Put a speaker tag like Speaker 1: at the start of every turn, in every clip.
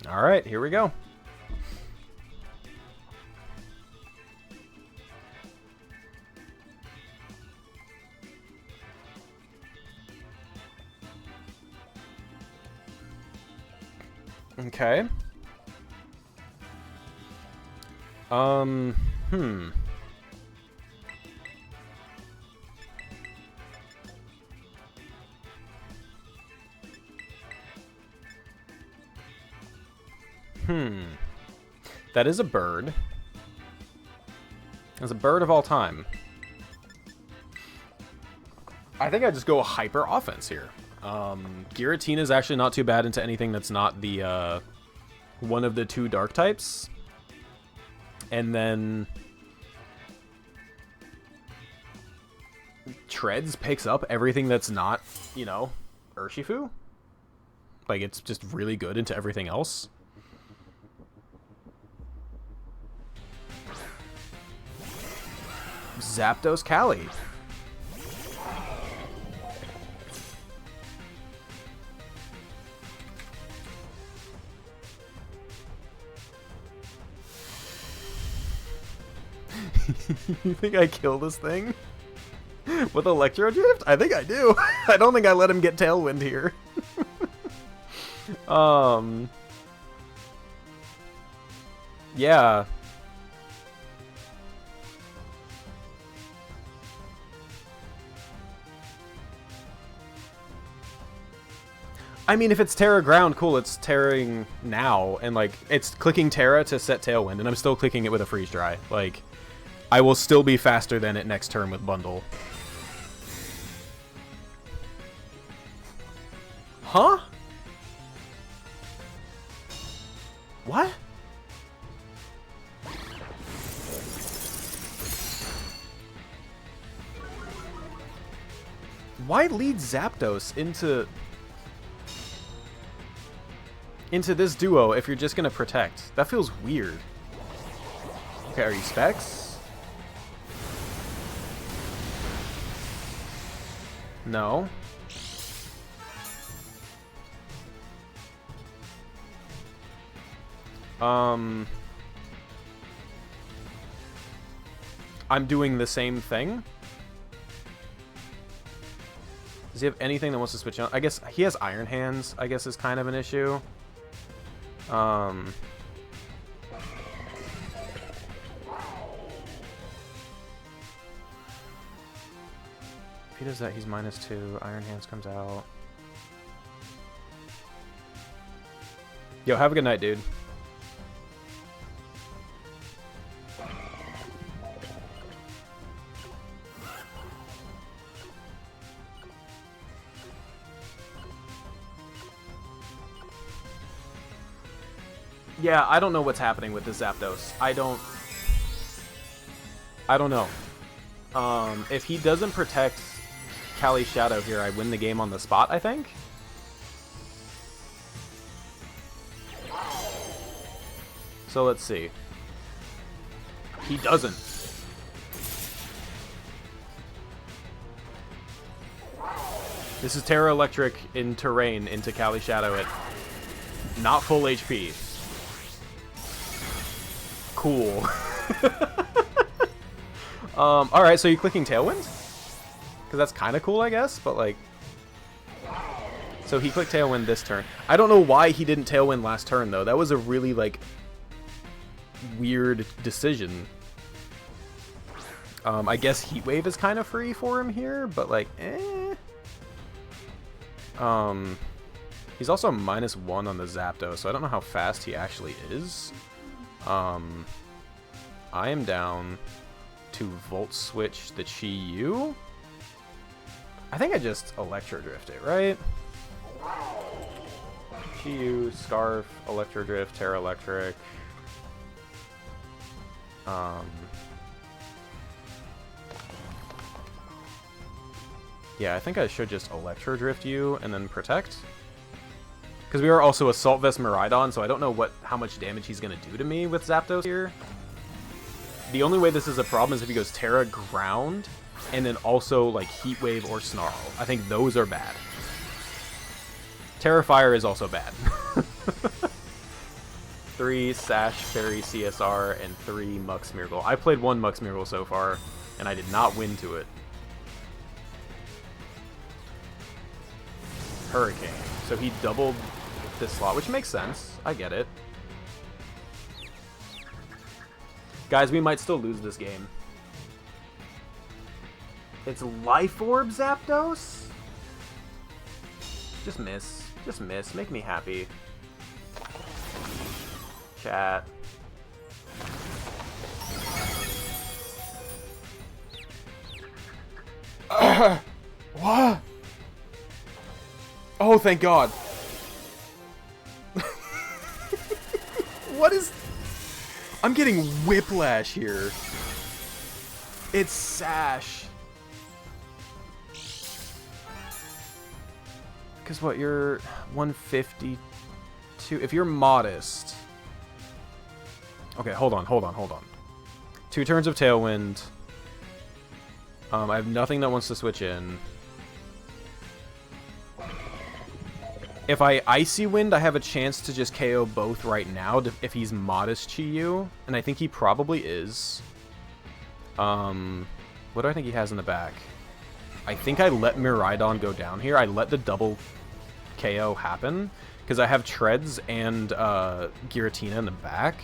Speaker 1: All right, here we go. Okay. Hmm. That is a bird. It's a bird of all time. I think I just go hyper offense here. Giratina is actually not too bad into anything that's not the one of the two dark types. And then Treads picks up everything that's not, you know, Urshifu. Like, it's just really good into everything else. Zapdos Cali. You think I kill this thing with Electro Drift? I think I do. I don't think I let him get Tailwind here. Yeah. I mean, if it's Terra Ground, cool, it's Terraing now, and, like, it's clicking Terra to set Tailwind, and I'm still clicking it with a Freeze Dry. Like, I will still be faster than it next turn with Bundle. Huh? What? Why lead Zapdos into this duo if you're just gonna protect? That feels weird. Okay, are you Specs? No. I'm doing the same thing. Does he have anything that wants to switch on? I guess he has Iron Hands, I guess, is kind of an issue. If he does that, he's -2. Iron Hands comes out. Yo, have a good night, dude. Yeah, I don't know what's happening with this Zapdos. I don't know. If he doesn't protect Cali's Shadow here, I win the game on the spot, I think. So let's see. He doesn't. This is Terra Electric in terrain into Cali Shadow at not full HP. Cool. Alright, so you're clicking Tailwind? Because that's kind of cool, I guess, but like... So he clicked Tailwind this turn. I don't know why he didn't Tailwind last turn, though. That was a really, like, weird decision. I guess Heat Wave is kind of free for him here, but like, eh. He's also -1 on the Zapdos, so I don't know how fast he actually is. I am down to Volt Switch the Chi-Yu. I think I just Electro Drift it, right? Chi-Yu, Scarf, Electro Drift, Terra Electric. Yeah, I think I should just Electro Drift you and then Protect. Because we are also Assault Vest Miraidon, so I don't know how much damage he's going to do to me with Zapdos here. The only way this is a problem is if he goes Terra Ground, and then also like Heat Wave or Snarl. I think those are bad. Terra Fire is also bad. 3 Sash, Fairy, CSR, and 3 Mux Smeargle. I played 1 Mux Smeargle so far, and I did not win to it. Hurricane. So he doubled this slot, which makes sense. I get it. Guys, we might still lose this game. It's Life Orb Zapdos? Just miss. Just miss. Make me happy. Chat. What? Oh, thank God. What is... I'm getting whiplash here. It's Sash. Because what, you're 152... If you're modest... Okay, hold on. 2 turns of Tailwind. I have nothing that wants to switch in. If I Icy Wind, I have a chance to just KO both right now if he's modest Chi-Yu. And I think he probably is. What do I think he has in the back? I think I let Miraidon go down here. I let the double KO happen. Because I have Treads and Giratina in the back.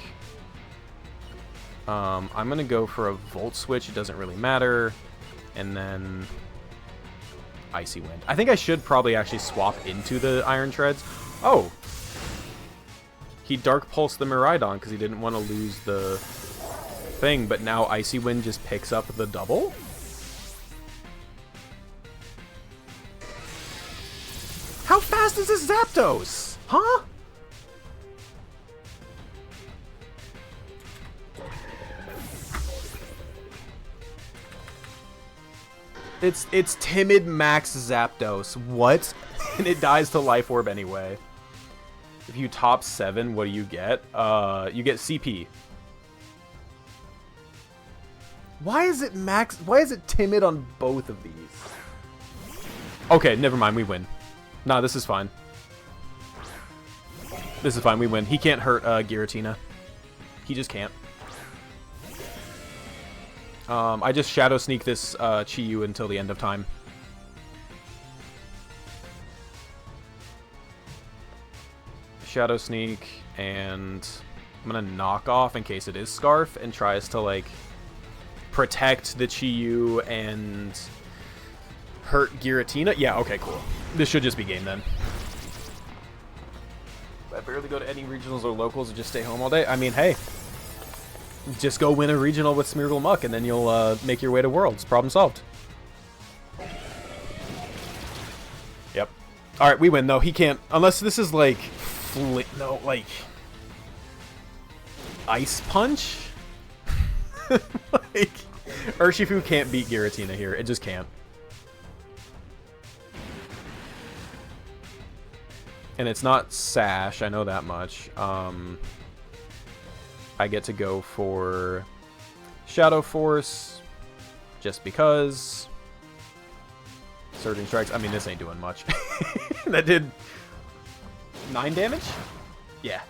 Speaker 1: I'm going to go for a Volt Switch. It doesn't really matter. And then Icy Wind. I think I should probably actually swap into the Iron Treads. Oh! He Dark Pulsed the Miraidon because he didn't want to lose the thing, but now Icy Wind just picks up the double? How fast is this Zapdos? Huh? It's Timid Max Zapdos. What? And it dies to Life Orb anyway. If you top 7, what do you get? You get CP. Why is it max? Why is it timid on both of these? Okay, never mind. We win. Nah, this is fine. This is fine. We win. He can't hurt Giratina. He just can't. I just Shadow Sneak this Chi-Yu until the end of time. Shadow Sneak, and I'm gonna knock off in case it is Scarf, and tries to, like, protect the Chi-Yu and hurt Giratina. Yeah, okay, cool. This should just be game then. I barely go to any regionals or locals and just stay home all day. I mean, hey. Just go win a regional with Smeargle Muck, and then you'll make your way to Worlds. Problem solved. Yep. Alright, we win, though. He can't... Unless this is, like... No, like... Ice Punch? Like... Urshifu can't beat Giratina here. It just can't. And it's not Sash. I know that much. I get to go for Shadow Force, just because. Surging Strikes. I mean, this ain't doing much. That did 9 damage? Yeah.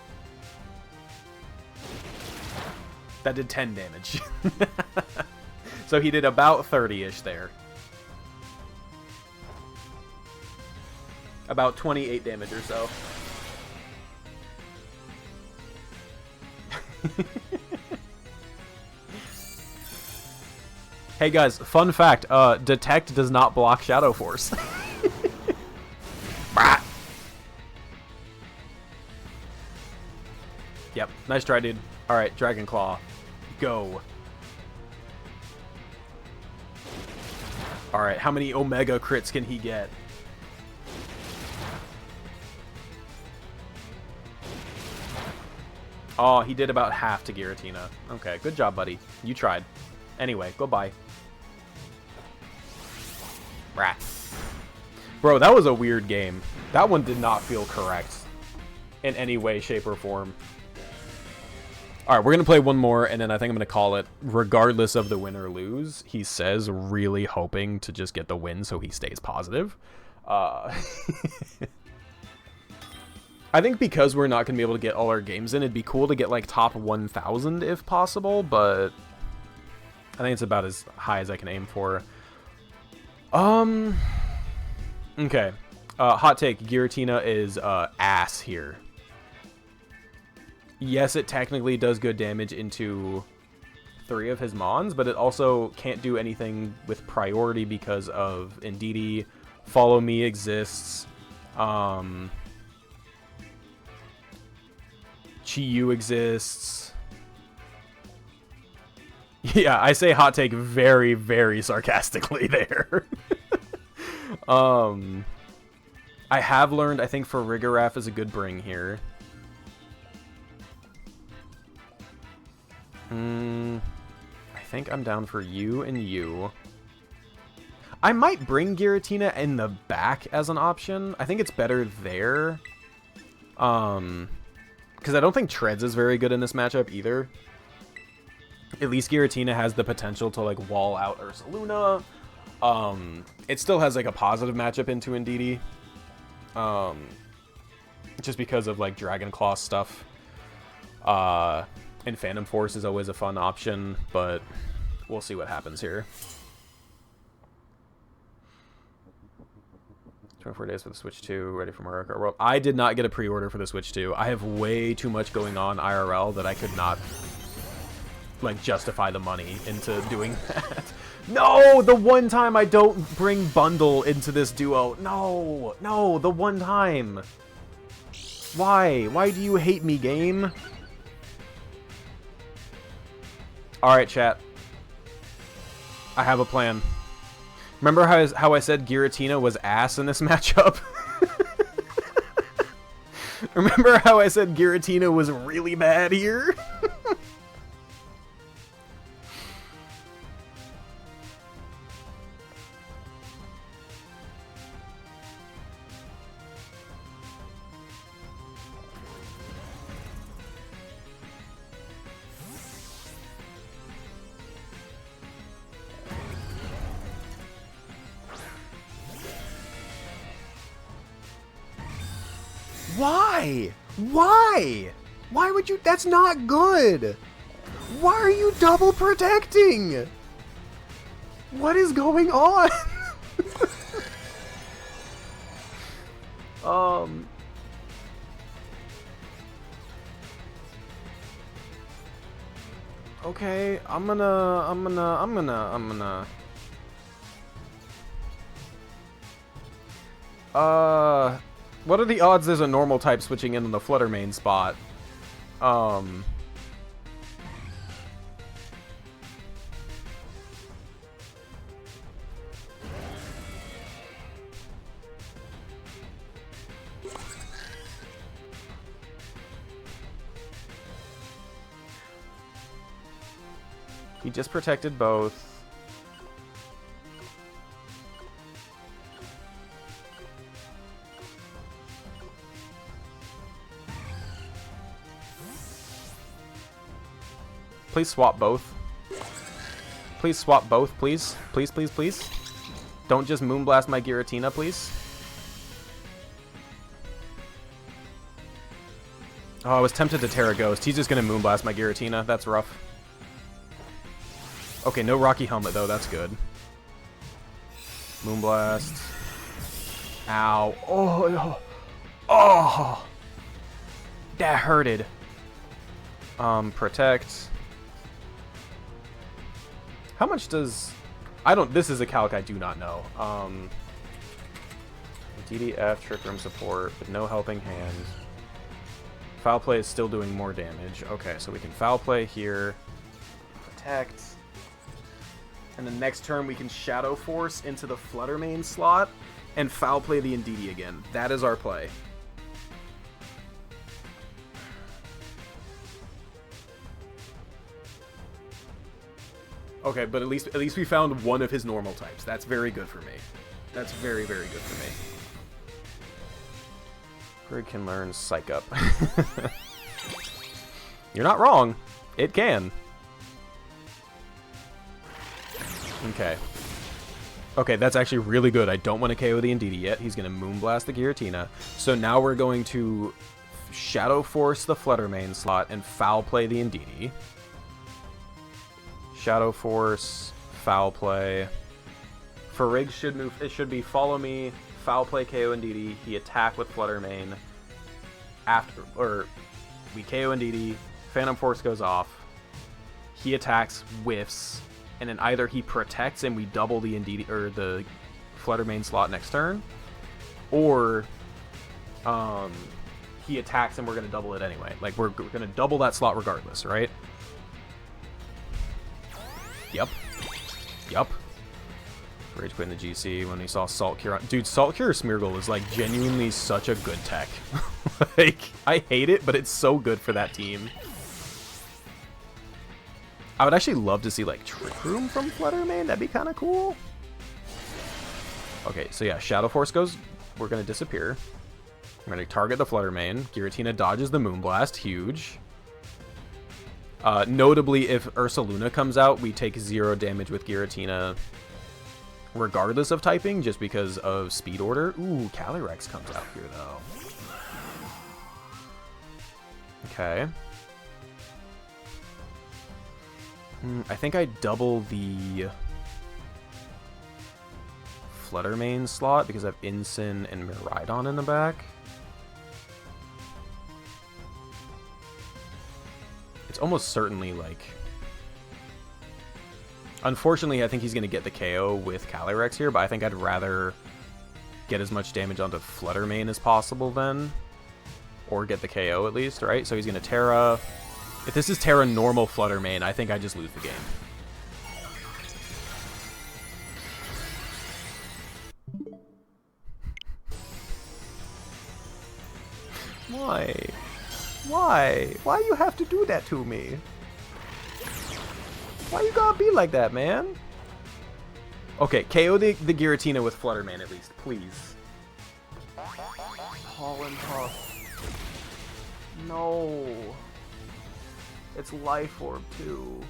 Speaker 1: That did 10 damage. So he did about 30-ish there. About 28 damage or so. Hey guys, fun fact, Detect does not block Shadow Force. Yep, nice try, dude. Alright, Dragon Claw. Go. Alright, how many Omega crits can he get? Oh, he did about half to Giratina. Okay, good job, buddy. You tried. Anyway, goodbye. Rat. Bro, that was a weird game. That one did not feel correct in any way, shape, or form. Alright, we're going to play one more, and then I think I'm going to call it, regardless of the win or lose. He says, really hoping to just get the win so he stays positive. I think because we're not going to be able to get all our games in, it'd be cool to get, like, top 1,000 if possible, but I think it's about as high as I can aim for. Okay. Hot take, Giratina is ass here. Yes, it technically does good damage into 3 of his mons, but it also can't do anything with priority because of Indeedee, Follow Me exists, Chi-Yu exists. Yeah, I say hot take very, very sarcastically there. I have learned, I think Farigiraf is a good bring here. I think I'm down for you and you. I might bring Giratina in the back as an option. I think it's better there. Because I don't think Treads is very good in this matchup either. At least Giratina has the potential to, like, wall out Ursaluna. It still has, like, a positive matchup into Indeedee. Just because of, like, Dragon Claw stuff. And Phantom Force is always a fun option, but we'll see what happens here. 24 days for the Switch 2, ready for Mario Kart World. I did not get a pre-order for the Switch 2. I have way too much going on IRL that I could not, like, justify the money into doing that. No! The one time I don't bring Bundle into this duo. No! No, the one time. Why? Why do you hate me, game? Alright, chat. I have a plan. Remember how I said Giratina was ass in this matchup? Remember how I said Giratina was really bad here? Why? Why? Why would you? That's not good. Why are you double protecting? What is going on? Okay, I'm gonna. What are the odds there's a normal type switching in on the Flutter main spot? He just protected both. Please swap both. Please swap both, please. Please, please, please. Don't just Moonblast my Giratina, please. Oh, I was tempted to Terra Ghost. He's just gonna Moonblast my Giratina. That's rough. Okay, no Rocky Helmet, though. That's good. Moonblast. Ow. Oh, oh. Oh! That hurted. Protect. How much does... I don't... This is a calc I do not know. DDF, Trick Room support, with no helping hand. Foul Play is still doing more damage. Okay, so we can Foul Play here. Protect. And the next turn we can Shadow Force into the Flutter main slot and Foul Play the Indeedee again. That is our play. Okay, but at least we found one of his normal types. That's very good for me. That's very, very good for me. Grig can learn Psych Up. You're not wrong. It can. Okay. Okay, that's actually really good. I don't want to KO the Indeedee yet. He's going to Moonblast the Giratina. So now we're going to Shadow Force the Fluttermane slot and foul play the Indeedee. Shadow Force, foul play. For Rig should move. It should be follow me, foul play KO Indeedee. He attack with Fluttermane. After we KO Indeedee, Phantom Force goes off. He attacks, whiffs, and then either he protects and we double the Indeedee or the Fluttermane slot next turn, or he attacks and we're gonna double it anyway. Like we're gonna double that slot regardless, right? Yep. Rage Quit in the GC when he saw Salt Cure. Dude, Salt Cure Smeargle is like genuinely such a good tech. Like, I hate it, but it's so good for that team. I would actually love to see like Trick Room from Fluttermane. That'd be kind of cool. Okay, so yeah, Shadow Force goes. We're gonna disappear. We're gonna target the Fluttermane. Giratina dodges the Moonblast. Huge. Notably, if Ursaluna comes out, we take 0 damage with Giratina, regardless of typing, just because of speed order. Ooh, Calyrex comes out here, though. Okay. I think I double the Fluttermane slot because I have Incin and Miraidon in the back. It's almost certainly, like... Unfortunately, I think he's going to get the KO with Calyrex here, but I think I'd rather get as much damage onto Fluttermane as possible then. Or get the KO at least, right? So he's going to Terra. If this is Terra normal Fluttermane, I think I just lose the game. Why? Why? Why you have to do that to me? Why you gotta be like that, man? Okay, KO the Giratina with Fluttermane at least, please. Pollen Puff. No. It's Life Orb too.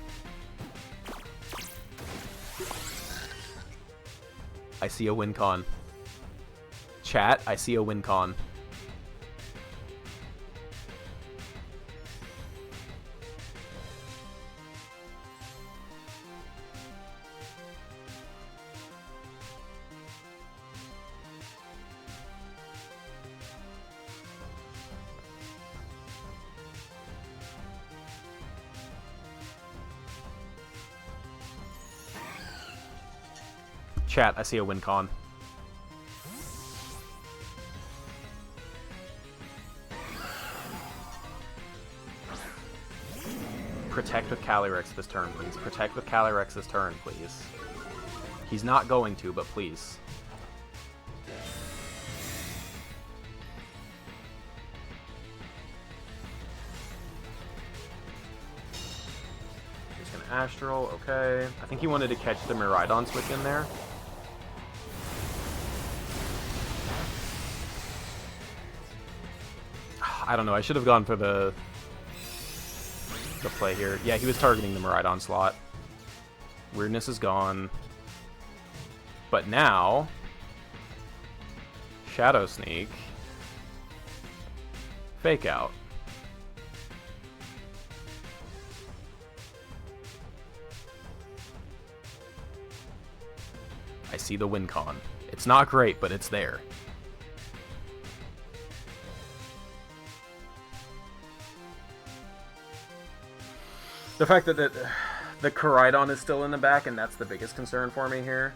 Speaker 1: I see a win con. Chat, I see a win con. Chat, I see a win con. Protect with Calyrex this turn, please. Protect with Calyrex this turn, please. He's not going to, but please. He's gonna Astral, okay. I think he wanted to catch the Miraidon switch in there. I don't know, I should have gone for the play here. Yeah, he was targeting the Miraidon slot. Weirdness is gone. But now... Shadow Sneak. Fake Out. I see the win con. It's not great, but it's there. The fact that the Miraidon is still in the back, and that's the biggest concern for me here.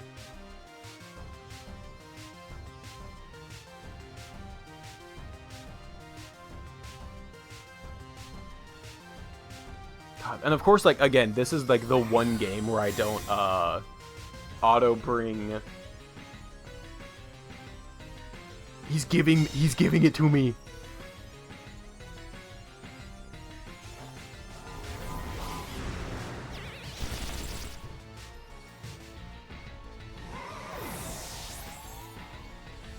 Speaker 1: God, and of course, like, again, this is like the one game where I don't auto bring. He's giving it to me.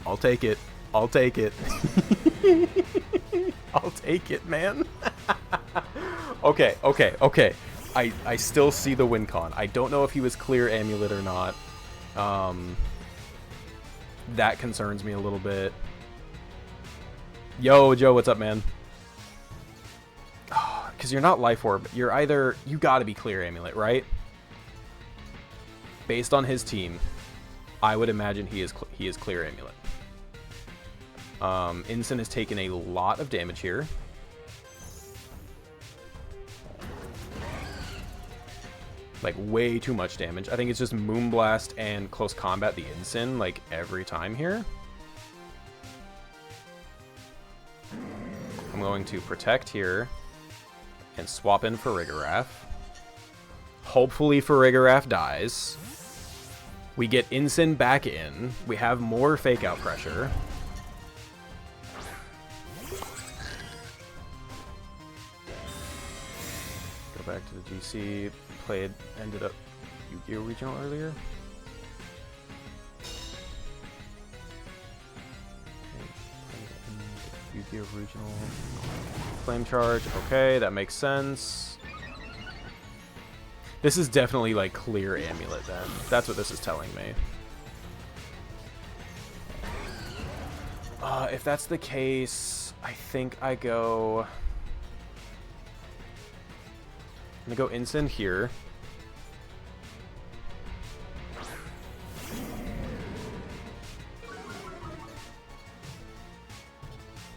Speaker 1: I'll take it. I'll take it. I'll take it, man. Okay. I still see the win con. I don't know if he was clear Amulet or not. That concerns me a little bit. Yo, Joe, what's up, man? Because you're not Life Orb. You're either... You gotta be Clear Amulet, right? Based on his team, I would imagine he is Clear Amulet. Incin has taken a lot of damage here. Like, way too much damage. I think it's just Moonblast and Close Combat the Incin, like, every time here. I'm going to Protect here and swap in for Farigiraf. Hopefully Farigiraf dies. We get Incin back in. We have more Fake Out pressure. Go back to the GC. Ended up Yu-Gi-Oh! Regional earlier. Yu-Gi-Oh! Regional. Flame Charge. Okay, that makes sense. This is definitely like Clear Amulet then. That's what this is telling me. If that's the case, I think I go... I'm gonna go Incin here.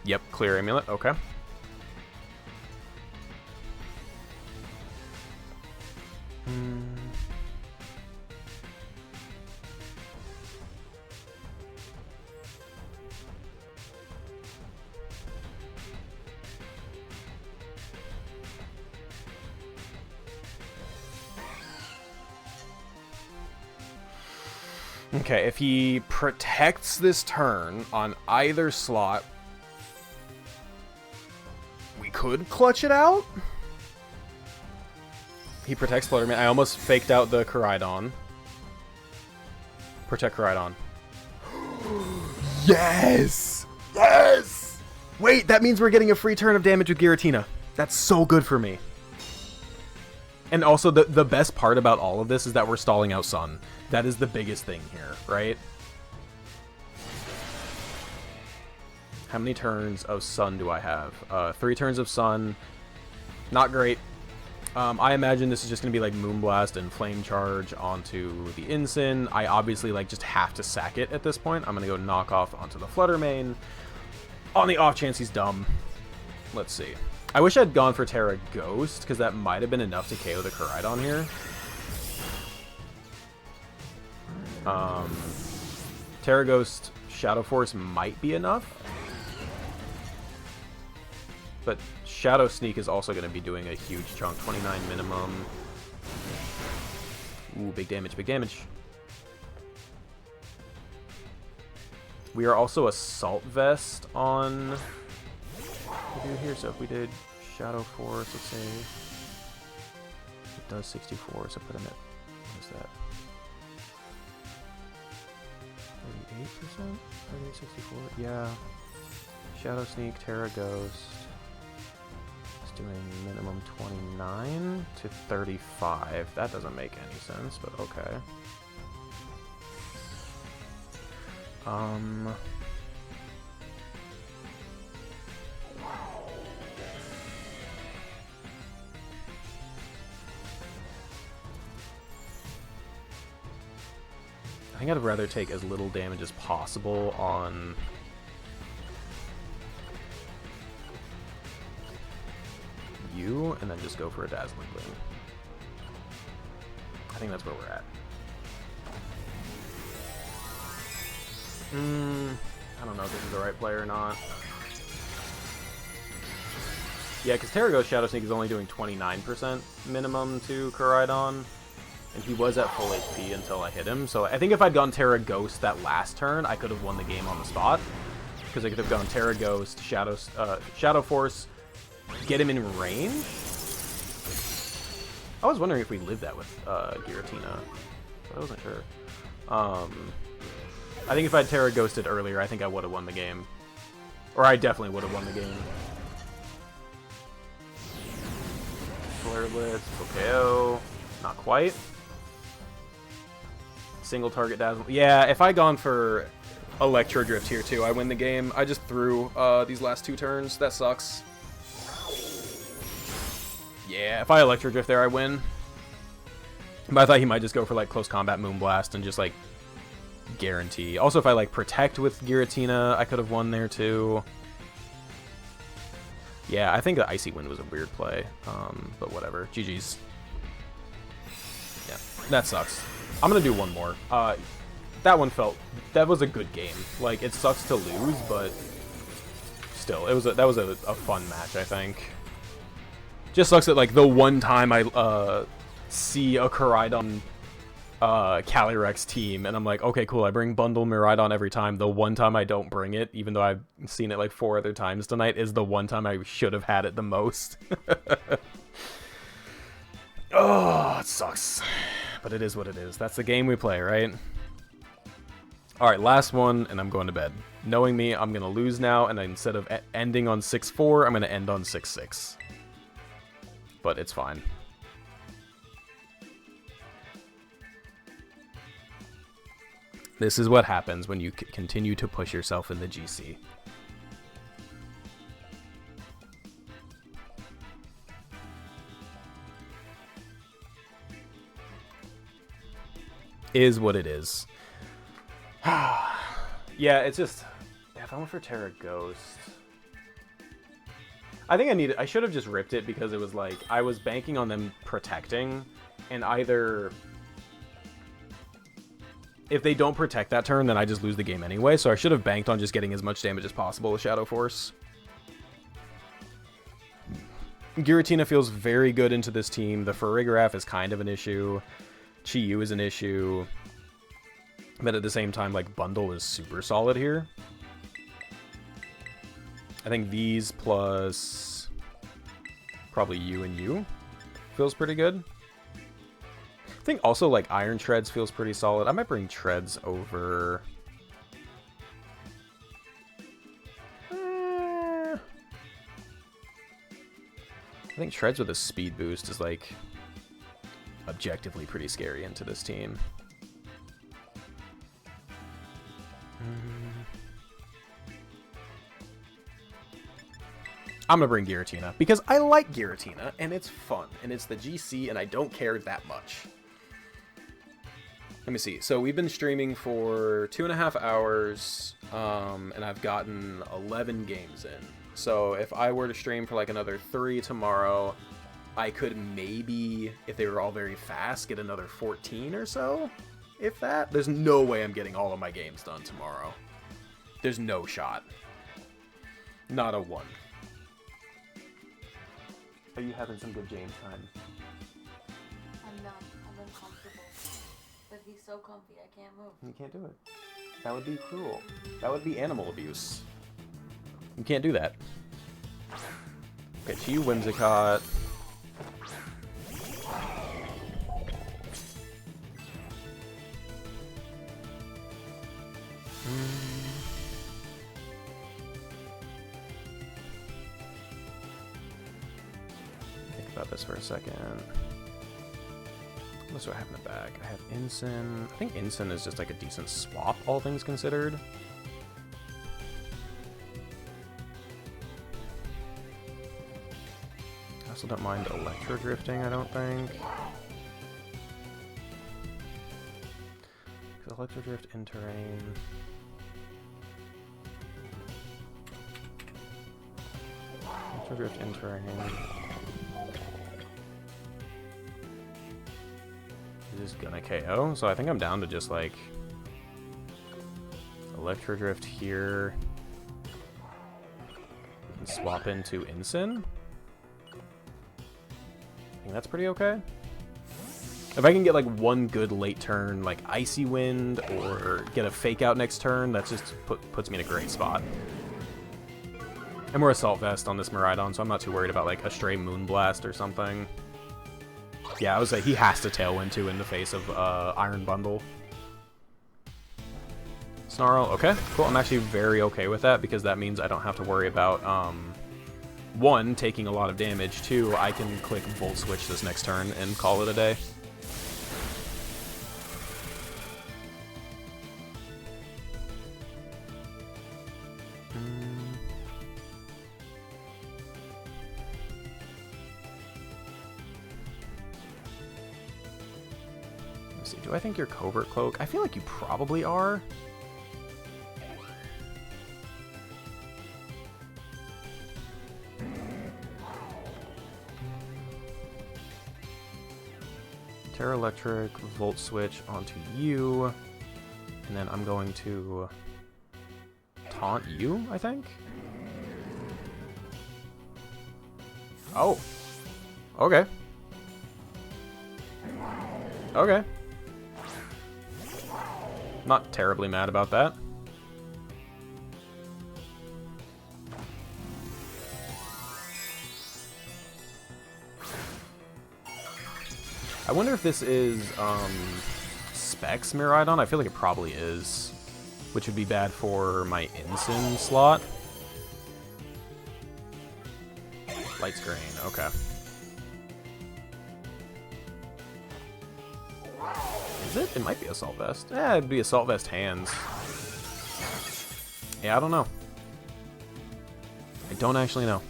Speaker 1: Yep, Clear Amulet, okay. Okay, if he protects this turn on either slot, we could clutch it out. He protects Flutterman. I almost faked out the Miraidon. Protect Miraidon. Yes! Yes! Wait, that means we're getting a free turn of damage with Giratina. That's so good for me. And also, the best part about all of this is that we're stalling out Sun. That is the biggest thing here, right? How many turns of Sun do I have? 3 turns of Sun. Not great. I imagine this is just going to be like Moonblast and Flame Charge onto the Incin. I obviously like just have to sack it at this point. I'm going to go Knock Off onto the Fluttermane. On the off chance he's dumb. Let's see. I wish I'd gone for Terra Ghost, because that might have been enough to KO the Miraidon here. Terra Ghost Shadow Force might be enough. But Shadow Sneak is also going to be doing a huge chunk. 29 minimum. Ooh, big damage, big damage. We are also Assault Vest on... What do we do here? So if we did Shadow Force, let's say... It does 64, so put him at... What is that? 38%? 38, 64? Yeah. Shadow Sneak, Terra Ghost. It's doing minimum 29 to 35. That doesn't make any sense, but okay. I think I'd rather take as little damage as possible on you, and then just go for a Dazzling Gleam. I think that's where we're at. I don't know if this is the right play or not. Yeah, because Terra Ghost Shadow Sneak is only doing 29% minimum to Miraidon. And he was at full HP until I hit him. So I think if I'd gone Terra Ghost that last turn, I could have won the game on the spot. Because I could have gone Terra Ghost, Shadow Force, get him in range. I was wondering if we lived that with Giratina, but I wasn't sure. I think if I'd Terra Ghosted earlier, I think I would have won the game. Or I definitely would have won the game. Flare Blitz, KO. Not quite. Single target dazzle. Yeah, if I gone for Electro Drift here too, I win the game. I just threw these last 2 turns. That sucks. Yeah, if I Electro Drift there, I win. But I thought he might just go for, like, Close Combat Moonblast and just, like, guarantee. Also, if I, like, Protect with Giratina, I could have won there, too. Yeah, I think the Icy Wind was a weird play. But whatever. GG's. Yeah, that sucks. I'm gonna do one more. That was a good game. Like, it sucks to lose, but still, that was a fun match, I think. Just sucks that, like, the one time I see a Miraidon Calyrex team, and I'm like, okay, cool, I bring Bundle Miraidon every time. The one time I don't bring it, even though I've seen it like 4 other times tonight, is the one time I should have had it the most. Oh, it sucks. But it is what it is. That's the game we play, right? Alright, last one, and I'm going to bed. Knowing me, I'm going to lose now, and instead of ending on 6-4, I'm going to end on 6-6. But it's fine. This is what happens when you continue to push yourself in the GC. Is what it is. Yeah, it's just... If I went for Terra Ghost... I think I should have just ripped it because it was like, I was banking on them protecting, and either... If they don't protect that turn, then I just lose the game anyway, so I should have banked on just getting as much damage as possible with Shadow Force. Giratina feels very good into this team. The Farigiraf is kind of an issue. Chi-Yu is an issue. But at the same time, like, Bundle is super solid here. I think these plus probably you and you feels pretty good. I think also, like, Iron Treads feels pretty solid. I might bring Treads over... I think Treads with a speed boost is, like, objectively pretty scary into this team. I'm gonna bring Giratina, because I like Giratina, and it's fun, and it's the GC, and I don't care that much. Let me see. So we've been streaming for 2.5 hours, and I've gotten 11 games in. So if I were to stream for like another 3 tomorrow, I could maybe, if they were all very fast, get another 14 or so, if that. There's no way I'm getting all of my games done tomorrow. There's no shot. Not a one. Are you having some good James time?
Speaker 2: I'm not. I'm uncomfortable. But he's so comfy, I can't move.
Speaker 1: You can't do it. That would be cruel. That would be animal abuse. You can't do that. Okay, Chi-Yu Whimsicott. Think about this for a second. What do I have in the bag? I have Ensign. I think Ensign is just like a decent swap, all things considered. I also don't mind Electro Drifting, I don't think. Electro Drift in terrain. Electro Drift in terrain. Is gonna KO, so I think I'm down to just like Electro Drift here and swap into Ensign. I think that's pretty okay. If I can get like one good late turn, like Icy Wind, or get a fake out next turn, that just puts me in a great spot. And we're Assault Vest on this Miraidon, so I'm not too worried about like a stray Moonblast or something. Yeah, I would say he has to Tailwind too in the face of Iron Bundle. Snarl, okay, cool. I'm actually very okay with that because that means I don't have to worry about, 1, taking a lot of damage, 2, I can click Volt Switch this next turn and call it a day. Let's see, do I think you're Covert Cloak? I feel like you probably are. Terra Electric, Volt Switch onto you, and then I'm going to taunt you, I think? Oh. Okay. Okay. Not terribly mad about that. I wonder if this is Specs Miraidon. I feel like it probably is, which would be bad for my Ensign slot. Lights green, okay. Is it? It might be Assault Vest. Yeah, it'd be Assault Vest hands. Yeah, I don't know. I don't actually know.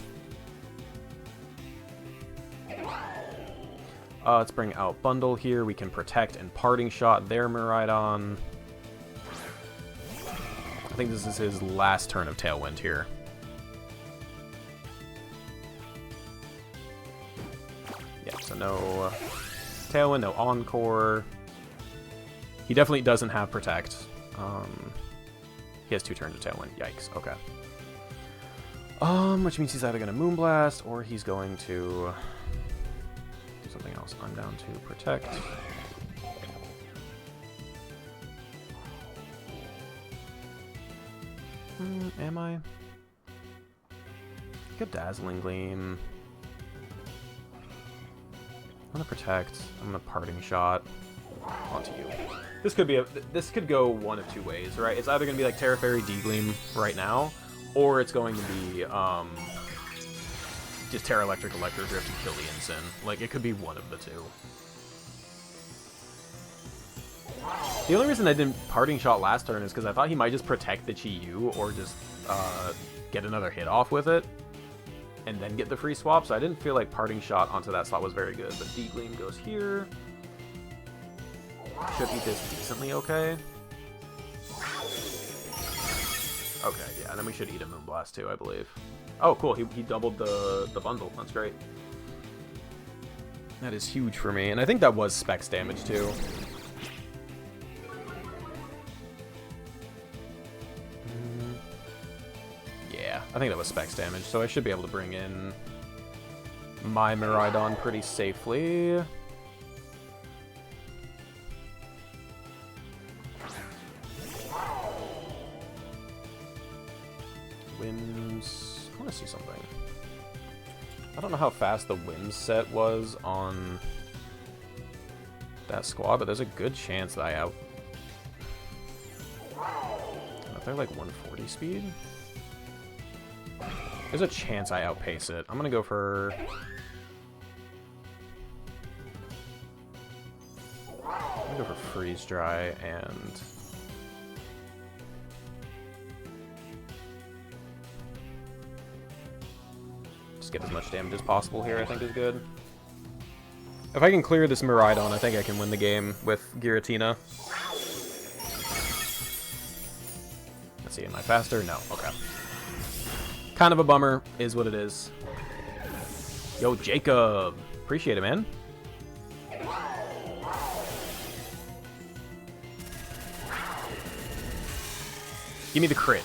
Speaker 1: Let's bring out Bundle here. We can protect and Parting Shot their Miraidon. I think this is his last turn of Tailwind here. Yeah, so no Tailwind, no Encore. He definitely doesn't have Protect. He has 2 turns of Tailwind. Yikes, okay. Which means he's either going to Moonblast or he's going to do something else. I'm down to Protect. Am I? Good Dazzling Gleam. I'm gonna Protect. I'm gonna Parting Shot onto you. This could go one of 2 ways, right? It's either gonna be like Terra Fairy D-Gleam right now, or it's going to be just Terra Electric Electro Drift to kill the Ensign. Like, it could be one of the 2. The only reason I didn't Parting Shot last turn is because I thought he might just protect the Chi-Yu or just get another hit off with it and then get the free swap, so I didn't feel like Parting Shot onto that slot was very good. But D-Gleam goes here. Should eat this decently okay. Okay, yeah, and then we should eat a Moonblast too, I believe. Oh, cool, he doubled the bundle. That's great. That is huge for me, and I think that was Specs damage too. Yeah, I think that was Specs damage, so I should be able to bring in my Miraidon pretty safely. Whims. I want to see something. I don't know how fast the Whims set was on that squad, but there's a good chance that I out... If they're like 140 speed? There's a chance I outpace it. I'm gonna go for... I'm gonna go for Freeze Dry and... just get as much damage as possible here, I think is good. If I can clear this Miraidon, I think I can win the game with Giratina. Let's see, am I faster? No, okay. Kind of a bummer, is what it is. Yo, Jacob! Appreciate it, man. Give me the crit.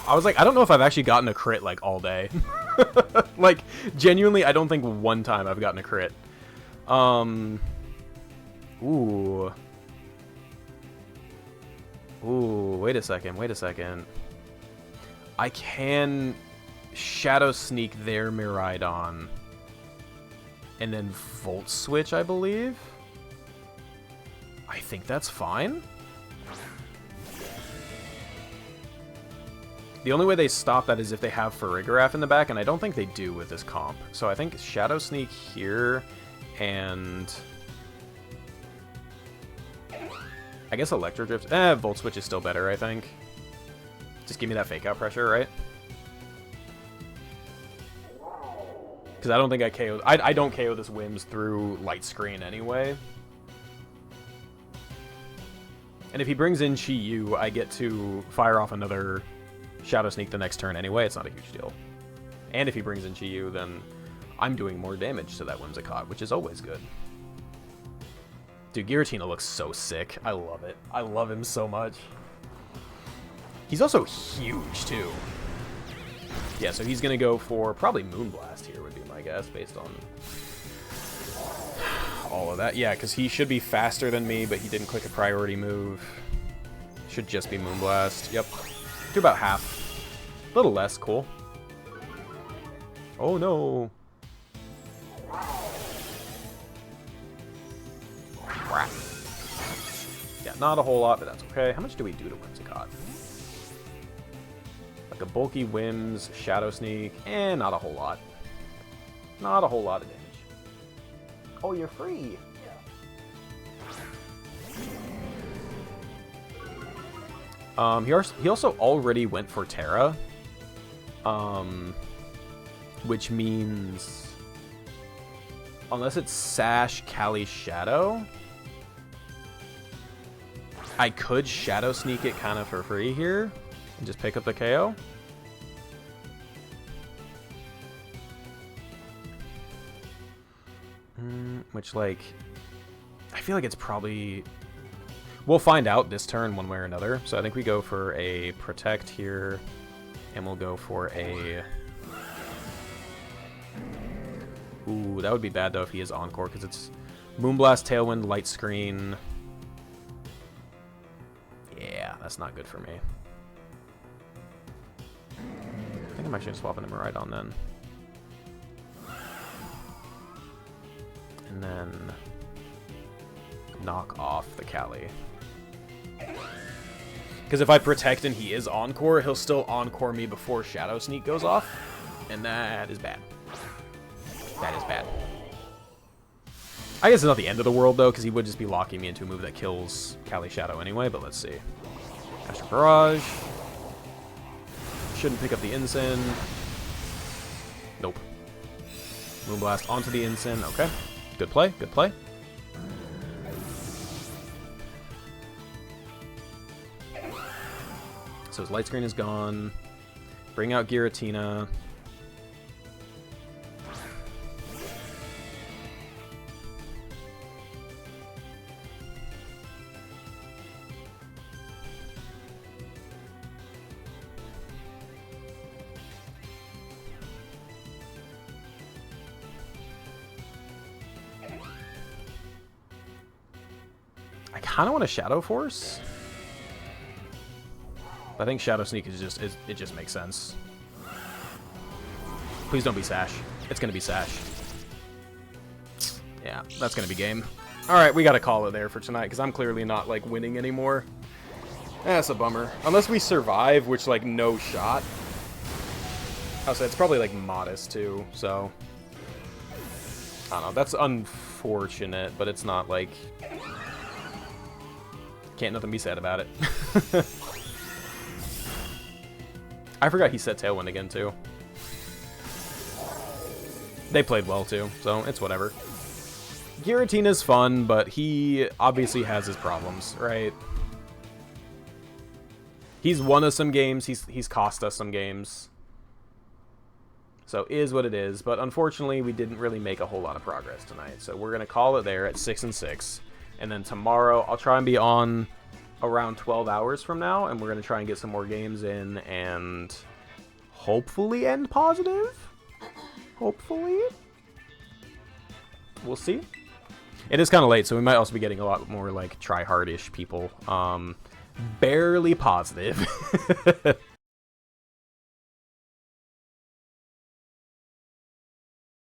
Speaker 1: I was like, I don't know if I've actually gotten a crit, like, all day. Like, genuinely, I don't think one time I've gotten a crit. Ooh. Ooh, wait a second. I can Shadow Sneak their Miraidon and then Volt Switch, I believe. I think that's fine. The only way they stop that is if they have Farigiraf in the back, and I don't think they do with this comp. So I think Shadow Sneak here, and... I guess Electro Drift... Volt Switch is still better, I think. Just give me that Fake Out pressure, right? Because I don't think I KO... I don't KO this Whims through Light Screen anyway. And if he brings in Chi Yu, I get to fire off another Shadow Sneak the next turn anyway. It's not a huge deal. And if he brings in Chi Yu, then I'm doing more damage to that Whimsicott, which is always good. Dude, Giratina looks so sick. I love it. I love him so much. He's also huge, too. Yeah, so he's going to go for probably Moonblast here would be my guess, based on all of that. Yeah, because he should be faster than me, but he didn't click a priority move. Should just be Moonblast. Yep. Do about half. A little less. Cool. Oh, no. Crap. Yeah, not a whole lot, but that's okay. How much do we do to Whimsicott? Like a bulky Whims, Shadow Sneak, and not a whole lot. Not a whole lot of damage. Oh, you're free. Yeah. He also already went for Terra. Which means... Unless it's Sash, Kali, Shadow... I could Shadow Sneak it kind of for free here. And just pick up the KO. Which, like... I feel like it's probably... We'll find out this turn one way or another. So I think we go for a Protect here. And we'll go for a... Ooh, that would be bad, though, if he is Encore. Because it's Moonblast, Tailwind, Light Screen... Yeah, that's not good for me. I think I'm actually going to swap into Miraidon then. And then knock off the Kali. Because if I Protect and he is Encore, he'll still Encore me before Shadow Sneak goes off. And that is bad. That is bad. I guess it's not the end of the world, though, because he would just be locking me into a move that kills Kali Shadow anyway, but let's see. Astral Barrage. Shouldn't pick up the Ensign. Nope. Moonblast onto the Ensign. Okay. Good play. Good play. So his Light Screen is gone. Bring out Giratina. I kind of want a Shadow Force. I think Shadow Sneak is just, it just makes sense. Please don't be Sash. It's going to be Sash. Yeah, that's going to be game. Alright, we got to call it there for tonight, because I'm clearly not, like, winning anymore. That's a bummer. Unless we survive, which, like, no shot. I'll say it's probably, like, modest, too, so... I don't know, that's unfortunate, but it's not, like... Can't nothing be said about it. I forgot he set Tailwind again, too. They played well, too, so it's whatever. Giratina's fun, but he obviously has his problems, right? He's won us some games, he's cost us some games. So is what it is, but unfortunately we didn't really make a whole lot of progress tonight. So we're going to call it there at 6-6. And then tomorrow I'll try and be on around 12 hours from now, and we're going to try and get some more games in and hopefully end positive. Hopefully. We'll see. It is kind of late, so we might also be getting a lot more like try-hard-ish people. Barely positive.